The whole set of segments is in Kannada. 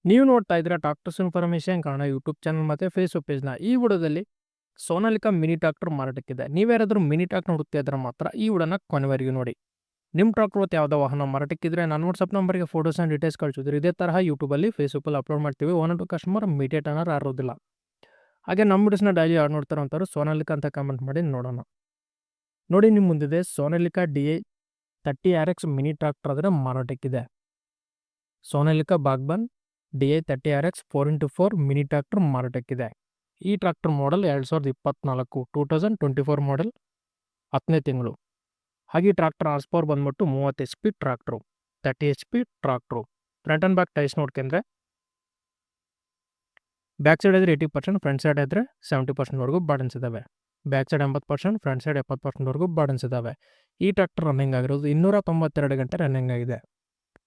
ನೀವು ನೋಡ್ತಾ ಇದ್ದೀರಾ tractors information Kannada YouTube channel ಮತ್ತು ಫೇಸ್ಬುಕ್ ಪೇಜ್ನ. ಈ ವಿಡಿಯೋದಲ್ಲಿ ಸೋನಾಲಿಕಾ ಮಿನಿ ಟ್ರಾಕ್ಟರ್ ಮಾರಾಟಕ್ಕಿದೆ. ನೀವ್ಯಾರಾದರೂ ಮಿನಿ ಟ್ರಾಕ್ಟರ್ ಹುಡುಕ್ತಾ ಇದ್ರೆ ಮಾತ್ರ ಈ ವಿಡಿಯೋನ ಕೊನೆವರೆಗೂ ನೋಡಿ. ನಿಮ್ಮ ಟ್ರಾಕ್ಟರ್ ಮತ್ತು ಯಾವುದೋ ವಾಹನ ಮಾರಾಟಕ್ಕಿದ್ರೆ ನಾನು ವಾಟ್ಸಪ್ ನಂಬರ್ಗೆ ಫೋಟೋಸ್ ಆ್ಯಂಡ್ ಡೀಟೇಲ್ಸ್ ಕಳಿಸಿದ್ರೆ ಇದೇ ತರಹ ಯೂಟ್ಯೂಬಲ್ಲಿ ಫೇಸ್ಬುಕ್ಕಲ್ಲಿ ಅಪ್ಲೋಡ್ ಮಾಡ್ತೀವಿ. ಒನ್ ಟು ಕಸ್ಟಮರ್ ಇಮಿಡಿಯೇಟ್ ಅನ್ನೋರು ಇರೋದಿಲ್ಲ. ಹಾಗೆ ನಮ್ಮ ವಿಡಿಯೋಸ್ನ ಡೈಲಿ ಯಾರು ನೋಡ್ತಾರೋ ಅಂತಾರು ಸೋನಾಲಿಕಾ ಅಂತ ಕಮೆಂಟ್ ಮಾಡಿ ನೋಡೋಣ. ನೋಡಿ, ನಿಮ್ಮ ಮುಂದಿದೆ Sonalika DI 30RX mini tractor ಆದರೆ ಮಾರಾಟಕ್ಕಿದೆ. Sonalika Baagban DI 30RX 4x4 mini tractor ಮಾರಾಟಕ್ಕಿದೆ. ಈ ಟ್ರಾಕ್ಟರ್ ಮಾಡೆಲ್ 2024 2024 ಮಾಡೆಲ್ 10ನೇ ತಿಂಗಳು. ಹಾಗೆ ಈ ಟ್ರಾಕ್ಟರ್ ಹಾರ್ಸ್ ಪವರ್ ಬಂದ್ಬಿಟ್ಟು 30 HP tractor, 30 HP tractor. Front and back tyres ನೋಡ್ಕೊಂಡ್ರೆ ಬ್ಯಾಕ್ ಸೈಡ್ ಇದ್ರೆ 80%, ಫ್ರಂಟ್ ಸೈಡ್ ಇದ್ರೆ 70%ವರೆಗೂ ಬಾರ್ಡನ್ಸ್ ಇದ್ದಾವೆ. ಬ್ಯಾಕ್ ಸೈಡ್ 80%, ಫ್ರಂಟ್ ಸೈಡ್ 70%ವರೆಗೂ ಬಾರ್ಡನ್ಸ್ ಇದ್ದಾವೆ. ಈ ಟ್ರಾಕ್ಟರ್ ರನ್ನಿಂಗ್ ಆಗಿರೋದು 292 ಗಂಟೆ ರನ್ನಿಂಗ್ ಆಗಿದೆ.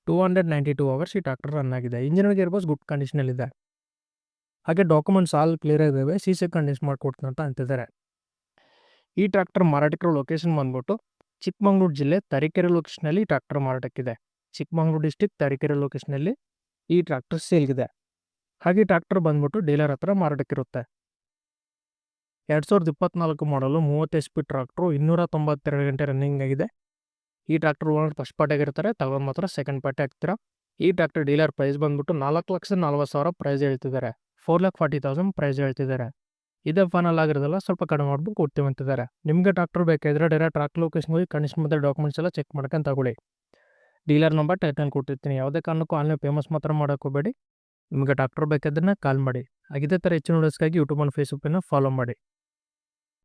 292 ಅವರ್ಸ್ ಈ ಟ್ರಾಕ್ಟರ್ ರನ್ ಆಗಿದೆ. ಇಂಜಿನ್ ಗೇರ್ಬಾಕ್ಸ್ ಗುಡ್ ಕಂಡೀಷನಲ್ಲಿದೆ. ಹಾಗೆ ಡಾಕ್ಯುಮೆಂಟ್ಸ್ ಆಲ್ ಕ್ಲಿಯರ್ ಆಗಿದ್ದಾವೆ. CC ಕಂಡೀಷನ್ ಮಾಡಿಕೊಡ್ತೀನಿ ಅಂತ ಅಂತಿದ್ದಾರೆ. ಈ ಟ್ರಾಕ್ಟರ್ ಮಾರಾಟಕ್ಕಿರೋ ಲೊಕೇಶನ್ ಬಂದ್ಬಿಟ್ಟು ಚಿಕ್ಕಮಗಳೂರು ಜಿಲ್ಲೆ ತರೀಕೆರೆ ಲೊಕೇಶನಲ್ಲಿ ಈ ಟ್ರಾಕ್ಟರ್ ಮಾರಾಟಕ್ಕಿದೆ. ಚಿಕ್ಕಮಗಳೂರು ಡಿಸ್ಟಿಕ್ ತರೀಕೆರೆ ಲೊಕೇಶನಲ್ಲಿ ಈ ಟ್ರಾಕ್ಟರ್ ಸೇಲ್ಗಿದೆ. ಹಾಗೆ ಈ ಟ್ರಾಕ್ಟರ್ ಬಂದ್ಬಿಟ್ಟು ಡೀಲರ್ ಹತ್ರ ಮಾರಾಟಕ್ಕಿರುತ್ತೆ. 2024 ಮಾಡಲು 30 HP ಟ್ರಾಕ್ಟ್ರು 292 ಗಂಟೆ ರನ್ನಿಂಗ್ ಆಗಿದೆ. ಈ ಟ್ರಾಕ್ಟರ್ ಓನರ್ ಫಸ್ಟ್ ಪಾರ್ಟಿ ಆಗಿರ್ತಾರೆ, ತಗೊಂಡು ಮಾತ್ರ ಸೆಕೆಂಡ್ ಪಾರ್ಟಿ ಆಗ್ತೀರಾ. ಈ ಟ್ರಾಕ್ಟರ್ ಡೀಲರ್ ಪ್ರೈಸ್ ಬಂದ್ಬಿಟ್ಟು 4,40,000 ಪ್ರೈಸ್ ಹೇಳ್ತಿದ್ದಾರೆ. 4,40,000 ಪ್ರೈಸ್ ಹೇಳ್ತಿದ್ದಾರೆ. ಇದೇ ಫೈನಲ್ ಆಗಿರೋದಲ್ಲ, ಸ್ವಲ್ಪ ಕಡಿಮೆ ಮಾಡ್ಬಿಟ್ಟು ಕೊಡ್ತೀವಿ ಅಂತಿದ್ದಾರೆ. ನಿಮಗೆ ಟ್ರಾಕ್ಟರ್ ಬೇಕಾದ್ರೆ ಡೈರೆಕ್ಟ್ ಟ್ರಾಕ್ಟರ್ ಲೊಕೇಶನ್ ಹೋಗಿ ಕಂಡೀಷನ್ ಮತ್ತು ಡಾಕ್ಯುಮೆಂಟ್ಸ್ ಎಲ್ಲ ಚೆಕ್ ಮಾಡ್ಕೊಂಡು ತಗೊಳ್ಳಿ. ಡೀಲರ್ ನಂಬರ್ ಟೈಟಲ್ ಕೊಟ್ಟಿರ್ತೀನಿ. ಯಾವುದೇ ಕಾರಣಕ್ಕೂ ಆನ್ಲೈನ್ ಫೇಮಸ್ ಮಾತ್ರ ಮಾಡೋಕೋಬೇಡಿ. ನಿಮಗೆ ಟ್ರಾಕ್ಟರ್ ಬೇಕಾದ್ರೆ ಕಾಲ್ ಮಾಡಿ. ಹಾಗಿದ್ದೇ ಥರ ಹೆಚ್ಚಿನ ವಿಡಿಯೋಸ್ಗಾಗಿ ಯೂಟ್ಯೂಬ್ ಮತ್ತು ಫೇಸ್ಬುಕ್ಕನ್ನು ಫಾಲೋ ಮಾಡಿ.